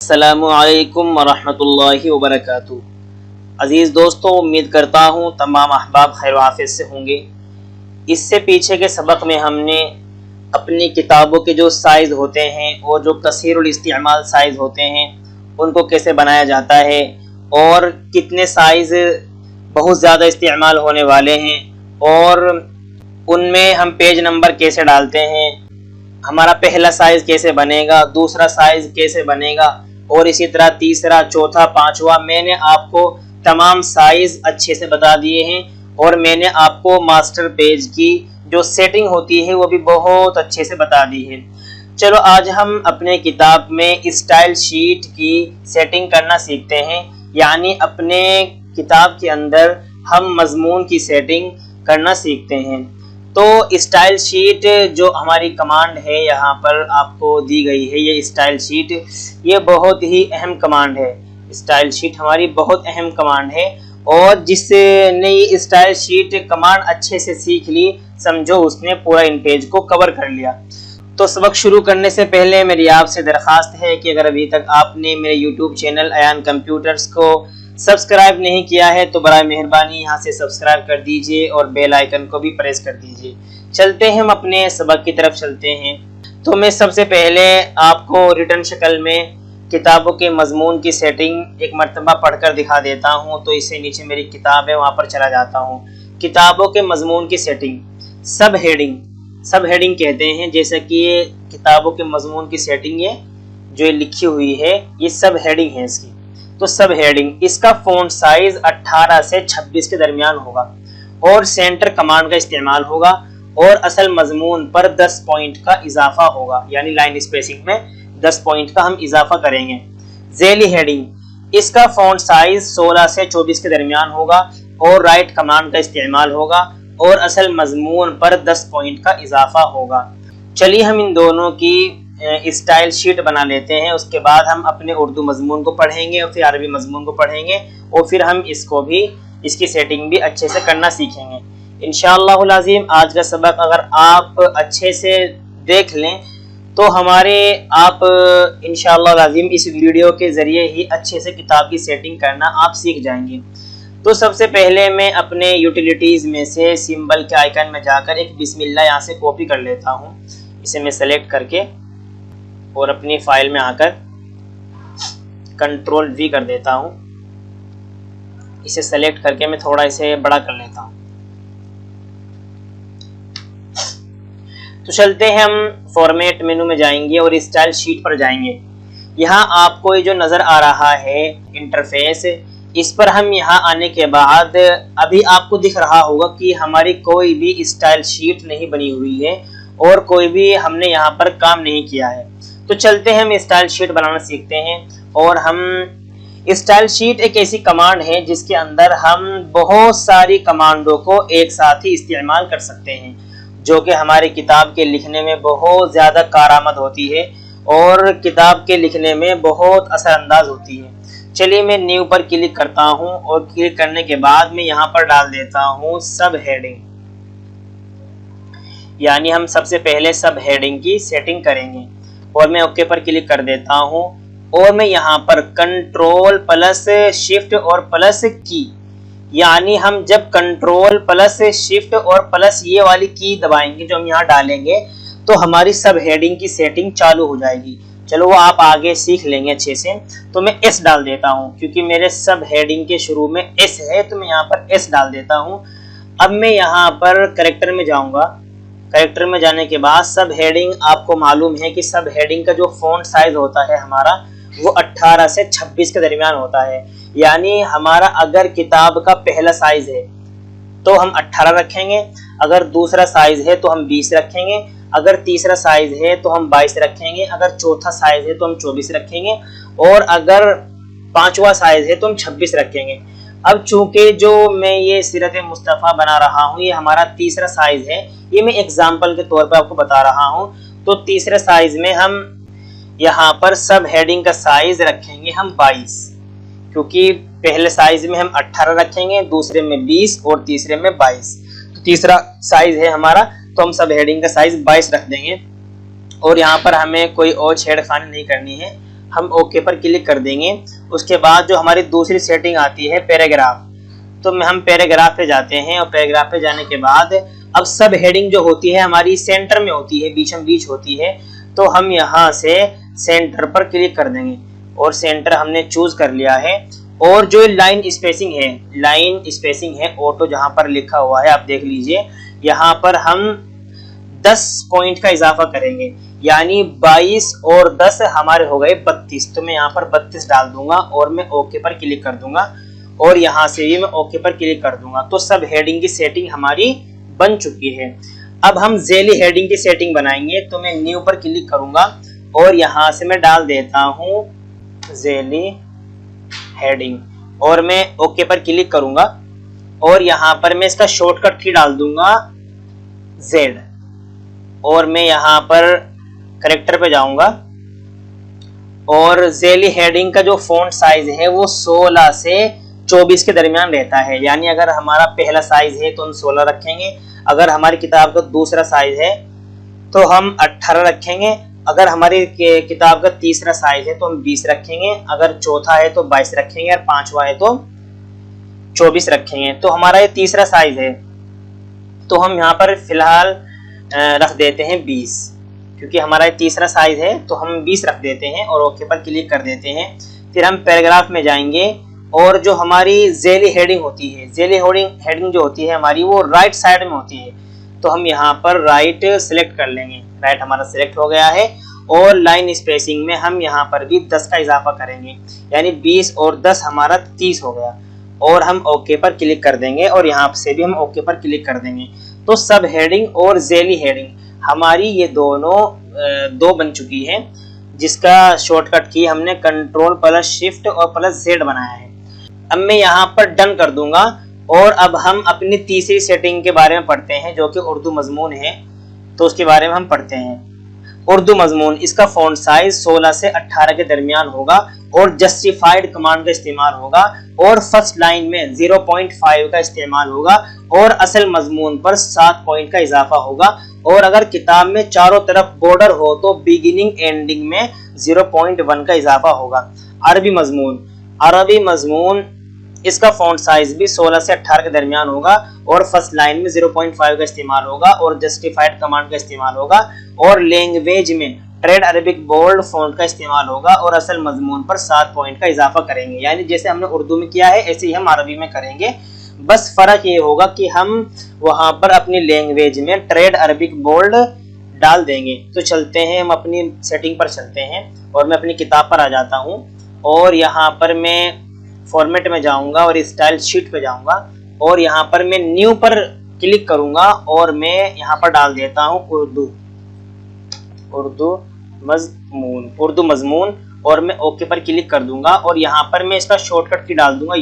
अस्सलामुअलैकुम वरहमतुल्लाहि वबरकातुहू। अज़ीज़ दोस्तों, उम्मीद करता हूँ तमाम अहबाब खैर आफियत से होंगे। इससे पीछे के सबक में हमने अपनी किताबों के जो साइज़ होते हैं और जो कसीरुल इस्तेमाल साइज़ होते हैं उनको कैसे बनाया जाता है और कितने साइज़ बहुत ज़्यादा इस्तेमाल होने वाले हैं और उनमें हम पेज नंबर कैसे डालते हैं, हमारा पहला साइज़ कैसे बनेगा, दूसरा साइज़ कैसे बनेगा और इसी तरह तीसरा, चौथा, पांचवा। मैंने आपको तमाम साइज़ अच्छे से बता दिए हैं और मैंने आपको मास्टर पेज की जो सेटिंग होती है वो भी बहुत अच्छे से बता दी है। चलो आज हम अपने किताब में स्टाइल शीट की सेटिंग करना सीखते हैं, यानी अपने किताब के अंदर हम मजमून की सेटिंग करना सीखते हैं। तो स्टाइल शीट जो हमारी कमांड है यहाँ पर आपको दी गई है, ये स्टाइल शीट, ये बहुत ही अहम कमांड है। स्टाइल शीट हमारी बहुत अहम कमांड है और जिसने ये स्टाइल शीट कमांड अच्छे से सीख ली, समझो उसने पूरा इन पेज को कवर कर लिया। तो सबक शुरू करने से पहले मेरी आपसे दरख्वास्त है कि अगर अभी तक आपने मेरे यूट्यूब चैनल अयान कंप्यूटर्स को सब्सक्राइब नहीं किया है तो बराए मेहरबानी यहाँ से सब्सक्राइब कर दीजिए और बेल आइकन को भी प्रेस कर दीजिए। चलते हैं, हम अपने सबक की तरफ चलते हैं। तो मैं सबसे पहले आपको रिटर्न शक्ल में किताबों के मजमून की सेटिंग एक मरतबा पढ़कर दिखा देता हूँ। तो इससे नीचे मेरी किताब है, वहाँ पर चला जाता हूँ। किताबों के मजमून की सेटिंग, सब हेडिंग कहते हैं। जैसे कि ये किताबों के मजमून की सेटिंग है जो लिखी हुई है, ये सब हेडिंग है इसकी। तो सब हेडिंग, इसका फ़ॉन्ट साइज 18 से 26 के दरमियान होगा और सेंटर कमांड का इस्तेमाल होगा और असल मजमून पर 10 पॉइंट का इजाफा होगा, यानी लाइन स्पेसिंग में 10 पॉइंट का हम इजाफा करेंगे। ज़ेली हेडिंग, इसका फ़ॉन्ट साइज 16 से 24 के दरमियान होगा और राइट कमांड का इस्तेमाल होगा और असल मजमून पर 10 पॉइंट का इजाफा होगा। चलिए हम इन दोनों की स्टाइल शीट बना लेते हैं, उसके बाद हम अपने उर्दू मजमून को पढ़ेंगे और फिर अरबी मजमून को पढ़ेंगे और फिर हम इसकी सेटिंग भी अच्छे से करना सीखेंगे इंशाअल्लाहुल अज़ीम। आज का सबक अगर आप अच्छे से देख लें तो आप इंशाअल्लाहुल अज़ीम इस वीडियो के ज़रिए ही अच्छे से किताब की सेटिंग करना आप सीख जाएंगे। तो सबसे पहले मैं अपने यूटिलिटीज़ में से सिंबल के आइकन में जाकर एक बिस्मिल्लाह यहाँ से कॉपी कर लेता हूँ। इसे मैं सेलेक्ट करके और अपनी फाइल में आकर कंट्रोल-V कर देता हूँ। इसे सेलेक्ट करके मैं थोड़ा इसे बड़ा कर लेता हूँ। तो चलते हैं, हम फॉर्मेट मेनू में जाएंगे और स्टाइल शीट पर जाएंगे। यहाँ आपको ये जो नज़र आ रहा है इंटरफेस, इस पर हम यहाँ आने के बाद अभी आपको दिख रहा होगा कि हमारी कोई भी स्टाइल शीट नहीं बनी हुई है और कोई भी हमने यहाँ पर काम नहीं किया है। तो चलते हैं, हम स्टाइल शीट बनाना सीखते हैं। और हम स्टाइल शीट एक ऐसी कमांड है जिसके अंदर हम बहुत सारी कमांडों को एक साथ ही इस्तेमाल कर सकते हैं, जो कि हमारी किताब के लिखने में बहुत ज़्यादा कारआमद होती है और किताब के लिखने में बहुत असरअंदाज होती है। चलिए मैं न्यू पर क्लिक करता हूँ और क्लिक करने के बाद मैं यहाँ पर डाल देता हूँ सब हेडिंग, यानी हम सबसे पहले सब हेडिंग की सेटिंग करेंगे और मैं ओके पर क्लिक कर देता हूँ और मैं यहाँ पर कंट्रोल प्लस शिफ्ट और प्लस की, यानी हम जब कंट्रोल प्लस शिफ्ट और प्लस ये वाली की दबाएंगे जो हम यहाँ डालेंगे तो हमारी सब हेडिंग की सेटिंग चालू हो जाएगी। चलो वो आप आगे सीख लेंगे अच्छे से। तो मैं S डाल देता हूँ क्योंकि मेरे सब हेडिंग के शुरू में S है, तो मैं यहाँ पर S डाल देता हूँ। अब मैं यहाँ पर कैरेक्टर में जाऊँगा। कैरेक्टर में जाने के बाद सब हेडिंग, आपको मालूम है कि सब हेडिंग का जो फ़ॉन्ट साइज होता है हमारा वो 18 से 26 के दरमियान होता है। यानी हमारा अगर किताब का पहला साइज है तो हम 18 रखेंगे, अगर दूसरा साइज है तो हम 20 रखेंगे, अगर तीसरा साइज है तो हम 22 रखेंगे, अगर चौथा साइज है तो हम 24 रखेंगे और अगर पांचवा साइज है तो हम 26 रखेंगे। अब चूंकि जो मैं ये सीरत मुस्तफ़ा बना रहा हूँ ये हमारा तीसरा साइज है, ये मैं एग्जाम्पल के तौर पर आपको बता रहा हूँ। तो तीसरे साइज में हम यहाँ पर सब हेडिंग का साइज रखेंगे हम 22, क्योंकि पहले साइज में हम 18 रखेंगे, दूसरे में 20 और तीसरे में 22। तो तीसरा साइज है हमारा, तो हम सब हेडिंग का साइज 22 रख देंगे और यहाँ पर हमें कोई और छेड़खानी नहीं करनी है। हम ओके पर क्लिक कर देंगे। उसके बाद जो हमारी दूसरी सेटिंग आती है पैराग्राफ, तो हम पैराग्राफ पे जाते हैं और पैराग्राफ पे जाने के बाद अब सब हेडिंग जो होती है हमारी सेंटर में होती है, बीचम बीच होती है, तो हम यहाँ से सेंटर पर क्लिक कर देंगे और सेंटर हमने चूज कर लिया है। और जो लाइन स्पेसिंग है ऑटो जहाँ पर लिखा हुआ है आप देख लीजिए, यहाँ पर हम 10 पॉइंट का इजाफा करेंगे, यानी 22 और 10 हमारे हो गए 32। तो मैं यहाँ पर 32 डाल दूंगा और मैं ओके पर क्लिक कर दूंगा और यहाँ से भी मैं ओके पर क्लिक कर दूंगा। तो सब हेडिंग की सेटिंग हमारी बन चुकी है। अब हम जेली हेडिंग की सेटिंग बनाएंगे, तो मैं न्यू पर क्लिक करूंगा और यहाँ से मैं डाल देता हूँ जेली हेडिंग और मैं ओके पर क्लिक करूंगा और यहाँ पर मैं इसका शॉर्टकट की डाल दूंगा Z और मैं यहाँ पर करेक्टर पे जाऊंगा और जेली हेडिंग का जो फॉन्ट साइज है वो 16 से 24 के दरमियान रहता है। यानी अगर हमारा पहला साइज है तो हम 16 रखेंगे, अगर हमारी किताब का दूसरा साइज है तो हम 18 रखेंगे, अगर हमारी किताब का तीसरा साइज है तो हम 20 रखेंगे, अगर चौथा है तो 22 रखेंगे और पांचवा है तो 24 रखेंगे। तो हमारा ये तीसरा साइज है तो हम यहाँ पर फिलहाल रख देते हैं 20, क्योंकि हमारा ये तीसरा साइज है तो हम 20 रख देते हैं और ओके पर क्लिक कर देते हैं। फिर हम पैराग्राफ में जाएंगे और जो हमारी जेली हेडिंग होती है, जेली हेडिंग जो होती है हमारी वो राइट साइड में होती है, तो हम यहाँ पर राइट सिलेक्ट कर लेंगे। राइट हमारा सिलेक्ट हो गया है और लाइन स्पेसिंग में हम यहाँ पर भी 10 का इजाफा करेंगे, यानी 20 और 10 हमारा 30 हो गया और हम ओके पर क्लिक कर देंगे और यहाँ से भी हम ओके पर क्लिक कर देंगे। तो सब हेडिंग और जेली हेडिंग हमारी ये दोनों दो बन चुकी है, जिसका शॉर्टकट की हमने कंट्रोल प्लस शिफ्ट और प्लस Z बनाया है। अब मैं यहाँ पर डन कर दूंगा और अब हम अपनी तीसरी सेटिंग के बारे में पढ़ते हैं जो कि उर्दू मजमून है, तो उसके बारे में हम पढ़ते हैं। उर्दू मजमून, इसका फॉन्ट साइज 16 से 18 के दरमियान होगा और जस्टिफाइड कमांड का इस्तेमाल होगा और फर्स्ट लाइन में 0.5 का इस्तेमाल होगा और असल मजमून पर 7 पॉइंट का इजाफा होगा और अगर किताब में चारों तरफ बॉर्डर हो तो बिगिनिंग एंडिंग में 0.1 का इजाफा होगा। अरबी मजमून इसका फॉन्ट साइज भी 16 से 18 के दरमियान होगा और फर्स्ट लाइन में 0.5 का इस्तेमाल होगा और जस्टिफाइड कमांड का इस्तेमाल होगा और लैंग्वेज में ट्रेड अरबिक बोल्ड फॉन्ट का इस्तेमाल होगा और असल मजमून पर 7 पॉइंट का इजाफा करेंगे। यानी जैसे हमने उर्दू में किया है ऐसे ही हम अरबी में करेंगे, बस फर्क ये होगा कि हम वहां पर अपनी लैंग्वेज में ट्रेड अरबिक बोल्ड डाल देंगे। तो चलते हैं, हम अपनी सेटिंग पर चलते हैं और मैं अपनी किताब पर आ जाता हूँ और यहाँ पर मैं फॉर्मेट में जाऊंगा और स्टाइल शीट पे जाऊंगा और यहाँ पर मैं न्यू पर क्लिक करूंगा और मैं यहाँ पर डाल देता हूँ उर्दू मजमून और मैं ओके पर क्लिक कर दूंगा और यहाँ पर मैं इसका शॉर्टकट की डाल दूंगा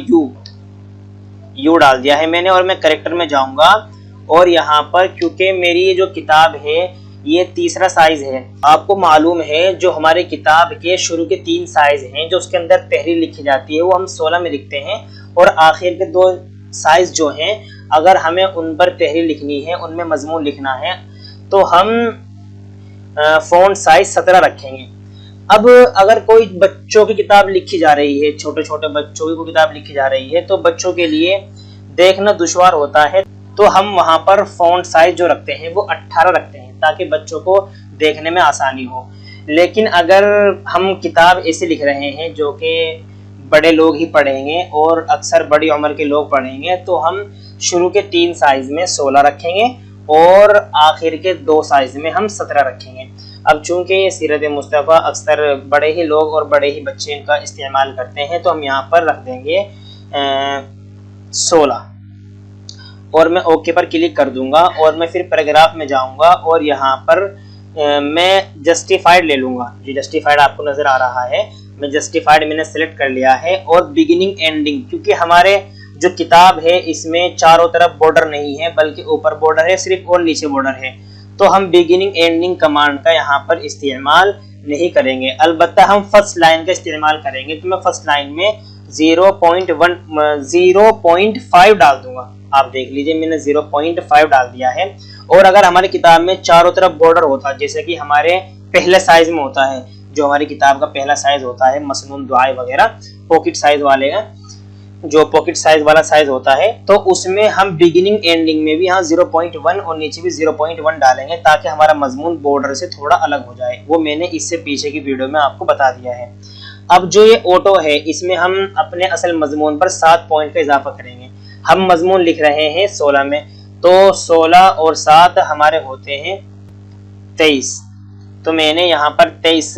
यू डाल दिया है मैंने और मैं करेक्टर में जाऊंगा और यहाँ पर क्योंकि मेरी ये जो किताब है ये तीसरा साइज है, आपको मालूम है जो हमारे किताब के शुरू के 3 साइज हैं जो उसके अंदर तहरीर लिखी जाती है वो हम 16 में लिखते हैं और आखिर के 2 साइज जो हैं अगर हमें उन पर तहरीर लिखनी है, उनमें मजमून लिखना है तो हम फॉन्ट साइज 17 रखेंगे। अब अगर कोई बच्चों की किताब लिखी जा रही है, छोटे छोटे बच्चों की किताब लिखी जा रही है तो बच्चों के लिए देखना दुश्वार होता है, तो हम वहां पर फॉन्ट साइज जो रखते हैं वो 18 रखते हैं ताकि बच्चों को देखने में आसानी हो। लेकिन अगर हम किताब ऐसे लिख रहे हैं जो कि बड़े लोग ही पढ़ेंगे और अक्सर बड़ी उम्र के लोग पढ़ेंगे तो हम शुरू के 3 साइज में 16 रखेंगे और आखिर के 2 साइज में हम 17 रखेंगे। अब चूंकि ये सीरत मुस्तफ़ा अक्सर बड़े ही लोग और बड़े ही बच्चे इनका इस्तेमाल करते हैं तो हम यहाँ पर रख देंगे 16 और मैं ओके पर क्लिक कर दूंगा और मैं फिर पैराग्राफ में जाऊंगा और यहाँ पर मैं जस्टिफाइड ले लूंगा। जो जस्टिफाइड आपको नजर आ रहा है, मैं जस्टिफाइड मैंने सेलेक्ट कर लिया है और बिगिनिंग एंडिंग, क्योंकि हमारे जो किताब है इसमें चारों तरफ बॉर्डर नहीं है बल्कि ऊपर बॉर्डर है सिर्फ और नीचे बॉर्डर है, तो हम बिगिनिंग एंडिंग कमांड का यहाँ पर इस्तेमाल नहीं करेंगे। अलबत्ता हम फर्स्ट लाइन का इस्तेमाल करेंगे। तो मैं फर्स्ट लाइन में 0.5 डाल दूंगा। आप देख लीजिए मैंने 0.5 डाल दिया है। और अगर हमारी किताब में चारों तरफ बॉर्डर होता जैसे कि हमारे पहले साइज में होता है जो हमारी किताब का पहला साइज होता है मसनून दुआएं वगैरह, पॉकेट साइज वाले का जो पॉकेट साइज वाला साइज होता है, तो उसमें हम बिगिनिंग एंडिंग में भी यहाँ 0.1 और नीचे भी 0.1 डालेंगे ताकि हमारा मजमून बॉर्डर से थोड़ा अलग हो जाए। वो मैंने इससे पीछे की वीडियो में आपको बता दिया है। अब जो ये ऑटो है इसमें हम अपने असल मजमून पर 7 पॉइंट का इजाफा करेंगे। हम मजमून लिख रहे हैं 16 में, तो 16 और 7 हमारे होते हैं 23। तो मैंने यहाँ पर 23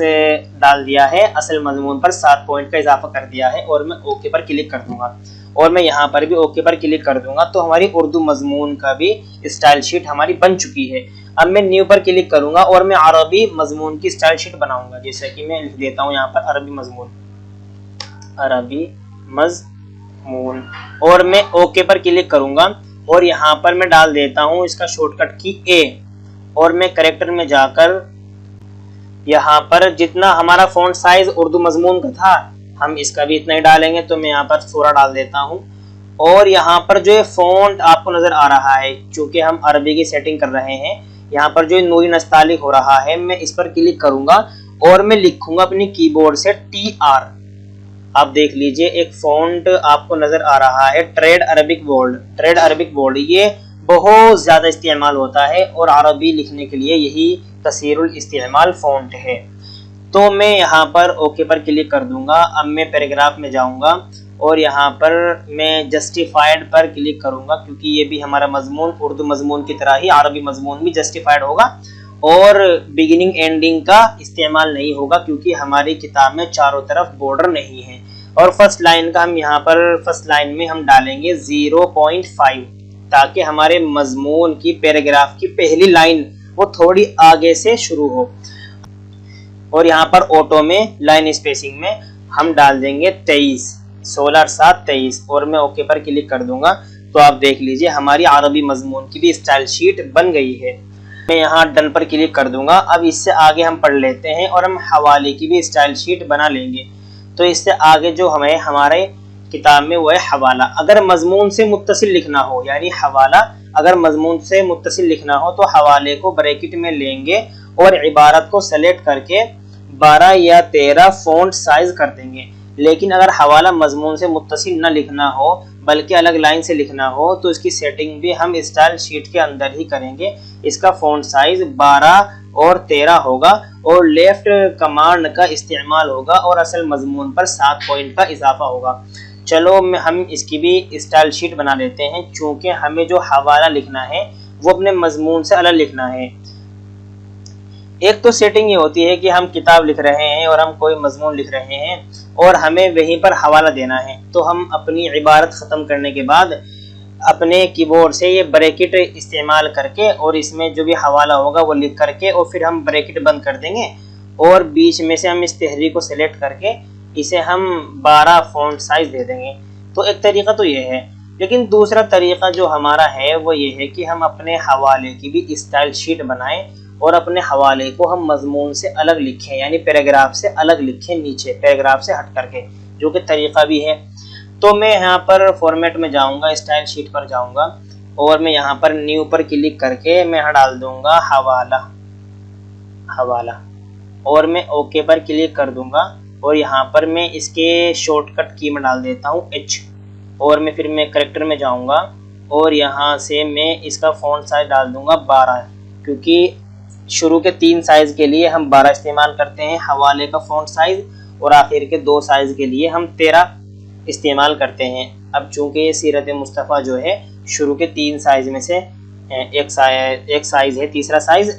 डाल दिया है, असल मजमून पर 7 पॉइंट का इजाफा कर दिया है और मैं ओके पर क्लिक कर दूंगा और मैं यहाँ पर भी ओके पर क्लिक कर दूंगा। तो हमारी उर्दू मजमून का भी स्टाइल शीट हमारी बन चुकी है। अब मैं न्यू पर क्लिक करूंगा और मैं अरबी मजमून की स्टाइल शीट बनाऊंगा। जैसे कि मैं लिख देता हूँ यहाँ पर अरबी मजमून और मैं ओके पर क्लिक करूंगा और यहाँ पर मैं डाल देता हूँ इसका शॉर्टकट की ए और मैं करेक्टर में जाकर यहाँ पर जितना हमारा फॉन्ट साइज उर्दू मजमून का था हम इसका भी इतना ही डालेंगे। तो मैं यहाँ पर 16 डाल देता हूँ और यहाँ पर जो ये फॉन्ट आपको नजर आ रहा है, चूंकि हम अरबी की सेटिंग कर रहे हैं, यहाँ पर जो नूरी नस्तालिक हो रहा है मैं इस पर क्लिक करूंगा और मैं लिखूंगा अपनी कीबोर्ड से TR। आप देख लीजिए एक फॉन्ट आपको नजर आ रहा है ट्रेड अरबिक बोल्ड। ये बहुत ज्यादा इस्तेमाल होता है और अरबी लिखने के लिए यही कसीरुल इस्तेमाल फॉन्ट है। तो मैं यहाँ पर ओके पर क्लिक कर दूंगा। अब मैं पैराग्राफ में जाऊंगा और यहाँ पर मैं जस्टिफाइड पर क्लिक करूंगा, क्योंकि ये भी हमारा मजमून उर्दू मजमून की तरह ही अरबी मजमून भी जस्टिफाइड होगा और बिगिनिंग एंडिंग का इस्तेमाल नहीं होगा, क्योंकि हमारी किताब में चारों तरफ बॉर्डर नहीं है। और फर्स्ट लाइन का हम यहाँ पर फर्स्ट लाइन में हम डालेंगे 0.5 ताकि हमारे मजमून की पैराग्राफ की पहली लाइन वो थोड़ी आगे से शुरू हो। और यहाँ पर ऑटो में लाइन स्पेसिंग में हम डाल देंगे 23, 16 और 7 23 और मैं ओके पर क्लिक कर दूंगा। तो आप देख लीजिए हमारी अरबी मजमून की भी स्टाइल शीट बन गई है। मैं यहाँ डन पर क्लिक कर दूंगा। अब इससे आगे हम पढ़ लेते हैं और हम हवाले की भी स्टाइल शीट बना लेंगे। तो इससे आगे जो हमें हमारे किताब में वो है हवाला। अगर मजमून से मुत्तसिल लिखना हो, यानी हवाला अगर मजमून से मुत्तसिल लिखना हो तो हवाले को ब्रैकेट में लेंगे और इबारत को सेलेक्ट करके 12 या 13 फॉन्ट साइज कर देंगे। लेकिन अगर हवाला मजमून से मुत्तसिल न लिखना हो बल्कि अलग लाइन से लिखना हो तो इसकी सेटिंग भी हम स्टाइल शीट के अंदर ही करेंगे। इसका फॉन्ट साइज 12 और 13 होगा और लेफ्ट कमांड का इस्तेमाल होगा और असल मजमून पर 7 पॉइंट का इजाफा होगा। चलो हम इसकी भी स्टाइल शीट बना लेते हैं, चूंकि हमें जो हवाला लिखना है वो अपने मजमून से अलग लिखना है। एक तो सेटिंग ये होती है कि हम किताब लिख रहे हैं और हम कोई मजमून लिख रहे हैं और हमें वहीं पर हवाला देना है, तो हम अपनी इबारत ख़त्म करने के बाद अपने कीबोर्ड से ये ब्रैकेट इस्तेमाल करके और इसमें जो भी हवाला होगा वो लिख करके और फिर हम ब्रैकेट बंद कर देंगे और बीच में से हम इस तहरीर को सिलेक्ट करके इसे हम 12 फॉन्ट साइज दे देंगे। तो एक तरीका तो ये है, लेकिन दूसरा तरीका जो हमारा है वो ये है कि हम अपने हवाले की भी स्टाइल शीट बनाएं और अपने हवाले को हम मजमून से अलग लिखें, यानी पैराग्राफ से अलग लिखें, नीचे पैराग्राफ से हट करके, जो कि तरीका भी है। तो मैं यहाँ पर फॉर्मेट में जाऊँगा, स्टाइल शीट पर जाऊँगा और मैं यहाँ पर न्यू पर क्लिक करके मैं यहाँ डाल दूँगा हवाला और मैं ओके पर क्लिक कर दूँगा और यहाँ पर मैं इसके शॉर्टकट की में डाल देता हूँ H और मैं फिर मैं करेक्टर में जाऊँगा और यहाँ से मैं इसका फॉन्ट साइज डाल दूँगा 12, क्योंकि शुरू के 3 साइज के लिए हम 12 इस्तेमाल करते हैं हवाले का फॉन्ट साइज और आखिर के 2 साइज के लिए हम 13 इस्तेमाल करते हैं। अब चूंकि सीरत मुस्तफ़ा जो है शुरू के 3 साइज में से एक साइज है तीसरा साइज,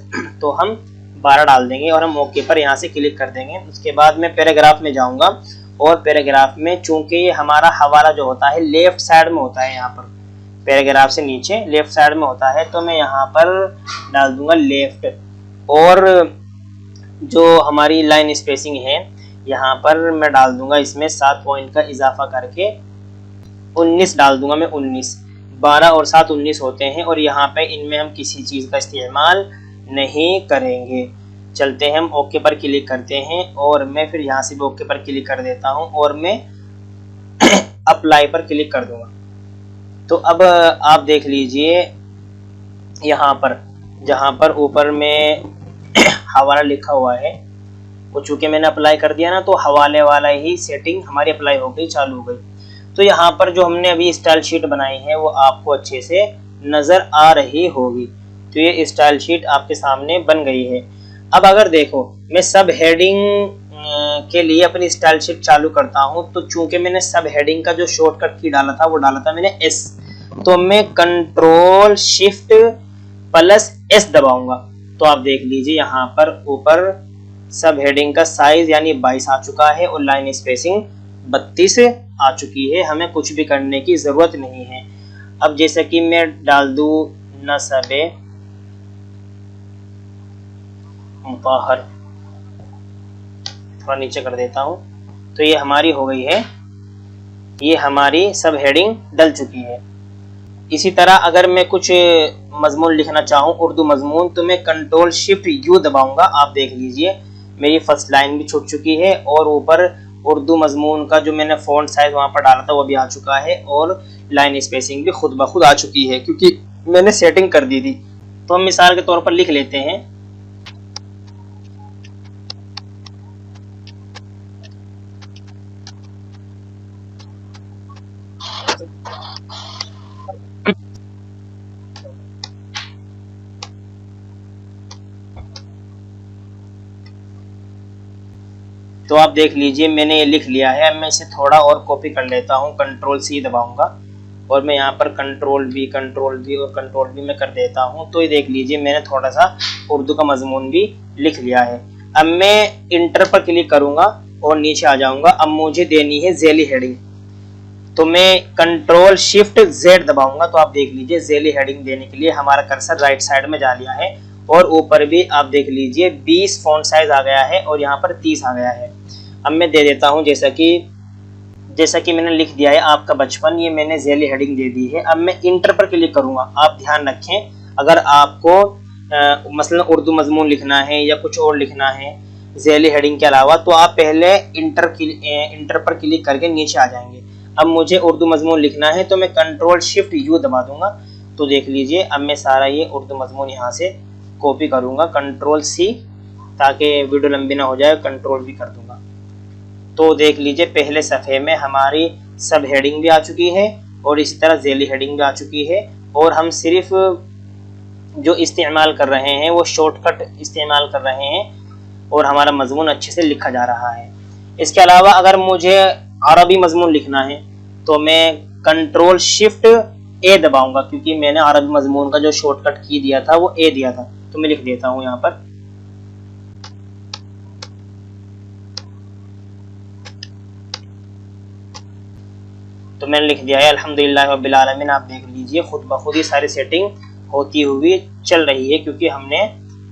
तो हम 12 डाल देंगे और हम ओके पर यहाँ से क्लिक कर देंगे। उसके बाद मैं पैराग्राफ में जाऊँगा और पैराग्राफ में चूंकि हमारा हवाला जो होता है लेफ्ट साइड में होता है, यहाँ पर पैराग्राफ से नीचे लेफ्ट साइड में होता है, तो मैं यहाँ पर डाल दूंगा लेफ्ट और जो हमारी लाइन स्पेसिंग है यहाँ पर मैं डाल दूंगा इसमें 7 पॉइंट का इजाफा करके 19 डाल दूंगा मैं 19। 12 और 7 19 होते हैं और यहाँ पे इनमें हम किसी चीज़ का इस्तेमाल नहीं करेंगे। चलते हैं, हम ओके पर क्लिक करते हैं और मैं फिर यहाँ से भी ओके पर क्लिक कर देता हूँ और मैं अप्लाई पर क्लिक कर दूंगा। तो अब आप देख लीजिए यहाँ पर जहाँ पर ऊपर में हवाला लिखा हुआ है वो चूँकि मैंने अप्लाई कर दिया ना, तो हवाले वाला ही सेटिंग हमारी अप्लाई हो गई, चालू हो गई। तो यहाँ पर जो हमने अभी स्टाइल शीट बनाई है वो आपको अच्छे से नज़र आ रही होगी। तो ये स्टाइल शीट आपके सामने बन गई है। अब अगर देखो मैं सब हेडिंग के लिए अपनी स्टाइल शीट चालू करता हूँ, तो चूंकि मैंने सब हेडिंग का जो शॉर्टकट की डाला था वो डाला था मैंने S, तो मैं कंट्रोल शिफ्ट प्लस S दबाऊंगा। तो आप देख लीजिए यहाँ पर ऊपर सब हेडिंग का साइज यानी 22 आ चुका है और लाइन स्पेसिंग 32 आ चुकी है। हमें कुछ भी करने की ज़रूरत नहीं है। अब जैसे कि मैं डाल दूँ नस्बे मुताहर, थोड़ा नीचे कर देता हूँ, तो ये हमारी हो गई है, ये हमारी सब हेडिंग डल चुकी है। इसी तरह अगर मैं कुछ मजमून लिखना चाहूँ, उर्दू मजमून, तो मैं कंट्रोल शिफ्ट U दबाऊंगा। आप देख लीजिए मेरी फर्स्ट लाइन भी छूट चुकी है और ऊपर उर्दू मजमून का जो मैंने फ़ॉन्ट साइज वहाँ पर डाला था वो भी आ चुका है और लाइन स्पेसिंग भी खुद ब खुद आ चुकी है क्योंकि मैंने सेटिंग कर दी थी। तो हम मिसाल के तौर पर लिख लेते हैं तो आप देख लीजिए मैंने ये लिख लिया है। अब मैं इसे थोड़ा और कॉपी कर लेता हूँ, कंट्रोल C दबाऊंगा और मैं यहाँ पर कंट्रोल V और कंट्रोल V में कर देता हूँ। तो ये देख लीजिए मैंने थोड़ा सा उर्दू का मजमून भी लिख लिया है। अब मैं इंटर पर क्लिक करूँगा और नीचे आ जाऊँगा। अब मुझे देनी है ज़ेली हेडिंग, तो मैं कंट्रोल शिफ्ट Z दबाऊंगा। तो आप देख लीजिए ज़ेली हेडिंग देने के लिए हमारा कर्सर राइट साइड में जा लिया है और ऊपर भी आप देख लीजिए 20 फॉन्ट साइज आ गया है और यहाँ पर 30 आ गया है। अब मैं दे देता हूँ जैसा कि मैंने लिख दिया है आपका बचपन, ये मैंने ज़ेली हेडिंग दे दी है। अब मैं इंटर पर क्लिक करूँगा। आप ध्यान रखें अगर आपको मसलन उर्दू मजमून लिखना है या कुछ और लिखना है ज़ेली हेडिंग के अलावा, तो आप पहले इंटर पर क्लिक करके नीचे आ जाएंगे। अब मुझे उर्दू मजमून लिखना है तो मैं कंट्रोल शिफ्ट U दबा दूंगा। तो देख लीजिए अब मैं सारा ये उर्दू मजमून यहाँ से कॉपी करूँगा, कंट्रोल C, ताकि वीडियो लंबी ना हो जाए, कंट्रोल V कर दूंगा। तो देख लीजिए पहले सफ़े में हमारी सब हेडिंग भी आ चुकी है और इसी तरह ज़ेली हेडिंग भी आ चुकी है और हम सिर्फ जो इस्तेमाल कर रहे हैं वो शॉर्टकट इस्तेमाल कर रहे हैं और हमारा मजमून अच्छे से लिखा जा रहा है। इसके अलावा अगर मुझे अरबी मजमून लिखना है तो मैं कंट्रोल शिफ्ट A दबाऊंगा क्योंकि मैंने अरबी मजमून का जो शॉर्टकट की दिया था वो A दिया था। तो मैं लिख देता हूँ यहाँ पर तो मैंने लिख दिया है अल्हम्दुलिल्लाह रब्बिल आलमीन। आप देख लीजिए खुद ब खुद ही सारी सेटिंग होती हुई चल रही है क्योंकि हमने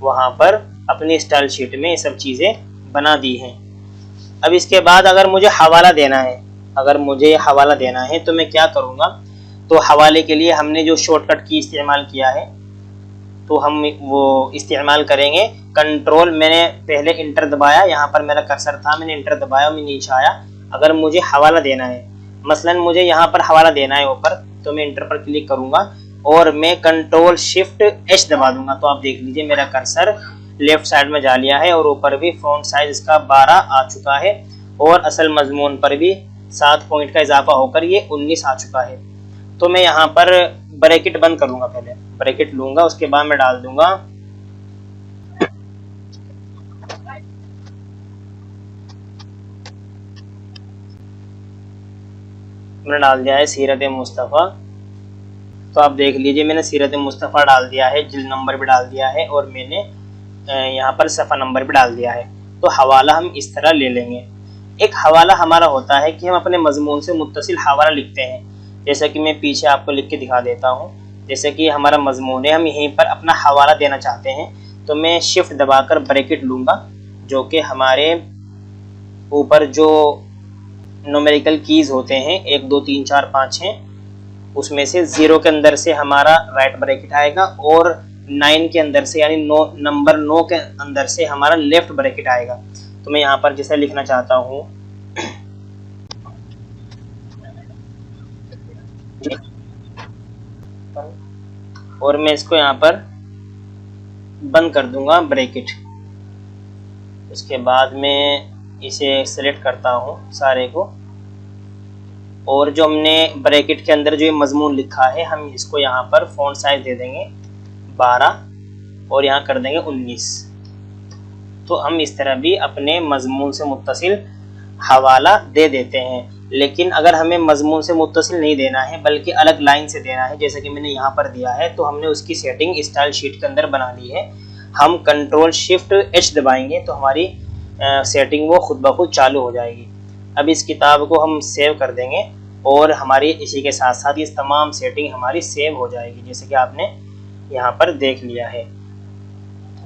वहाँ पर अपनी स्टाइल शीट में ये सब चीज़ें बना दी हैं। अब इसके बाद अगर मुझे हवाला देना है तो मैं क्या करूँगा, तो हवाले के लिए हमने जो शॉर्टकट की इस्तेमाल किया है तो हम वो इस्तेमाल करेंगे। कंट्रोल मैंने पहले इंटर दबाया, यहाँ पर मेरा कर्सर था, मैंने इंटर दबाया, मैं नीचे आया। अगर मुझे हवाला देना है, मसलन मुझे यहाँ पर हवाला देना है ऊपर, तो मैं इंटर पर क्लिक करूँगा और मैं कंट्रोल शिफ्ट H दबा दूंगा। तो आप देख लीजिए मेरा कर्सर लेफ्ट साइड में जा लिया है और ऊपर भी फ़ॉन्ट साइज इसका 12 आ चुका है और असल मजमून पर भी 7 पॉइंट का इजाफा होकर ये 19 आ चुका है। तो मैं यहाँ पर ब्रैकेट बंद करूँगा, पहले ब्रैकेट लूँगा, उसके बाद मैं डाल दूँगा मैंने डाल दिया है सीरत मुस्तफ़ा। तो आप देख लीजिए मैंने सीरत मुस्तफ़ा डाल दिया है, जिल्द नंबर भी डाल दिया है और मैंने यहाँ पर सफ़ा नंबर भी डाल दिया है। तो हवाला हम इस तरह ले लेंगे। एक हवाला हमारा होता है कि हम अपने मजमून से मुत्तसिल हवाला लिखते हैं, जैसा कि मैं पीछे आपको लिख के दिखा देता हूँ। जैसे कि हमारा मजमून है, हम यहीं पर अपना हवाला देना चाहते हैं, तो मैं शिफ्ट दबाकर ब्रैकेट लूँगा, जो कि हमारे ऊपर जो न्यूमेरिकल कीज़ होते हैं 1 2 3 4 5 हैं, उसमें से 0 के अंदर से हमारा राइट ब्रैकेट आएगा और 9 के अंदर से यानी नंबर 9 के अंदर से हमारा लेफ्ट ब्रैकेट आएगा। तो मैं यहाँ पर जैसे लिखना चाहता हूँ और मैं इसको यहाँ पर बंद कर दूंगा ब्रैकेट। उसके बाद में इसे सेलेक्ट करता हूँ सारे को, और जो हमने ब्रैकेट के अंदर जो ये मजमून लिखा है हम इसको यहाँ पर फ़ॉन्ट साइज दे देंगे 12 और यहाँ कर देंगे 19। तो हम इस तरह भी अपने मजमून से मुत्तसिल हवाला दे देते हैं। लेकिन अगर हमें मजमून से मुत्तसिल नहीं देना है बल्कि अलग लाइन से देना है, जैसे कि मैंने यहाँ पर दिया है, तो हमने उसकी सेटिंग स्टाइल शीट के अंदर बना ली है। हम Ctrl+Shift+H दबाएंगे तो हमारी सेटिंग वो खुद ब खुद चालू हो जाएगी। अब इस किताब को हम सेव कर देंगे और हमारी इसी के साथ साथ ये तमाम सेटिंग हमारी सेव हो जाएगी, जैसे कि आपने यहाँ पर देख लिया है।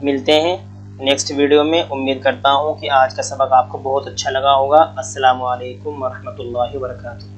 मिलते हैं नेक्स्ट वीडियो में। उम्मीद करता हूँ कि आज का सबक आपको बहुत अच्छा लगा होगा। अस्सलामु अलैकुम वरहमतुल्लाहि वबरकातुहू।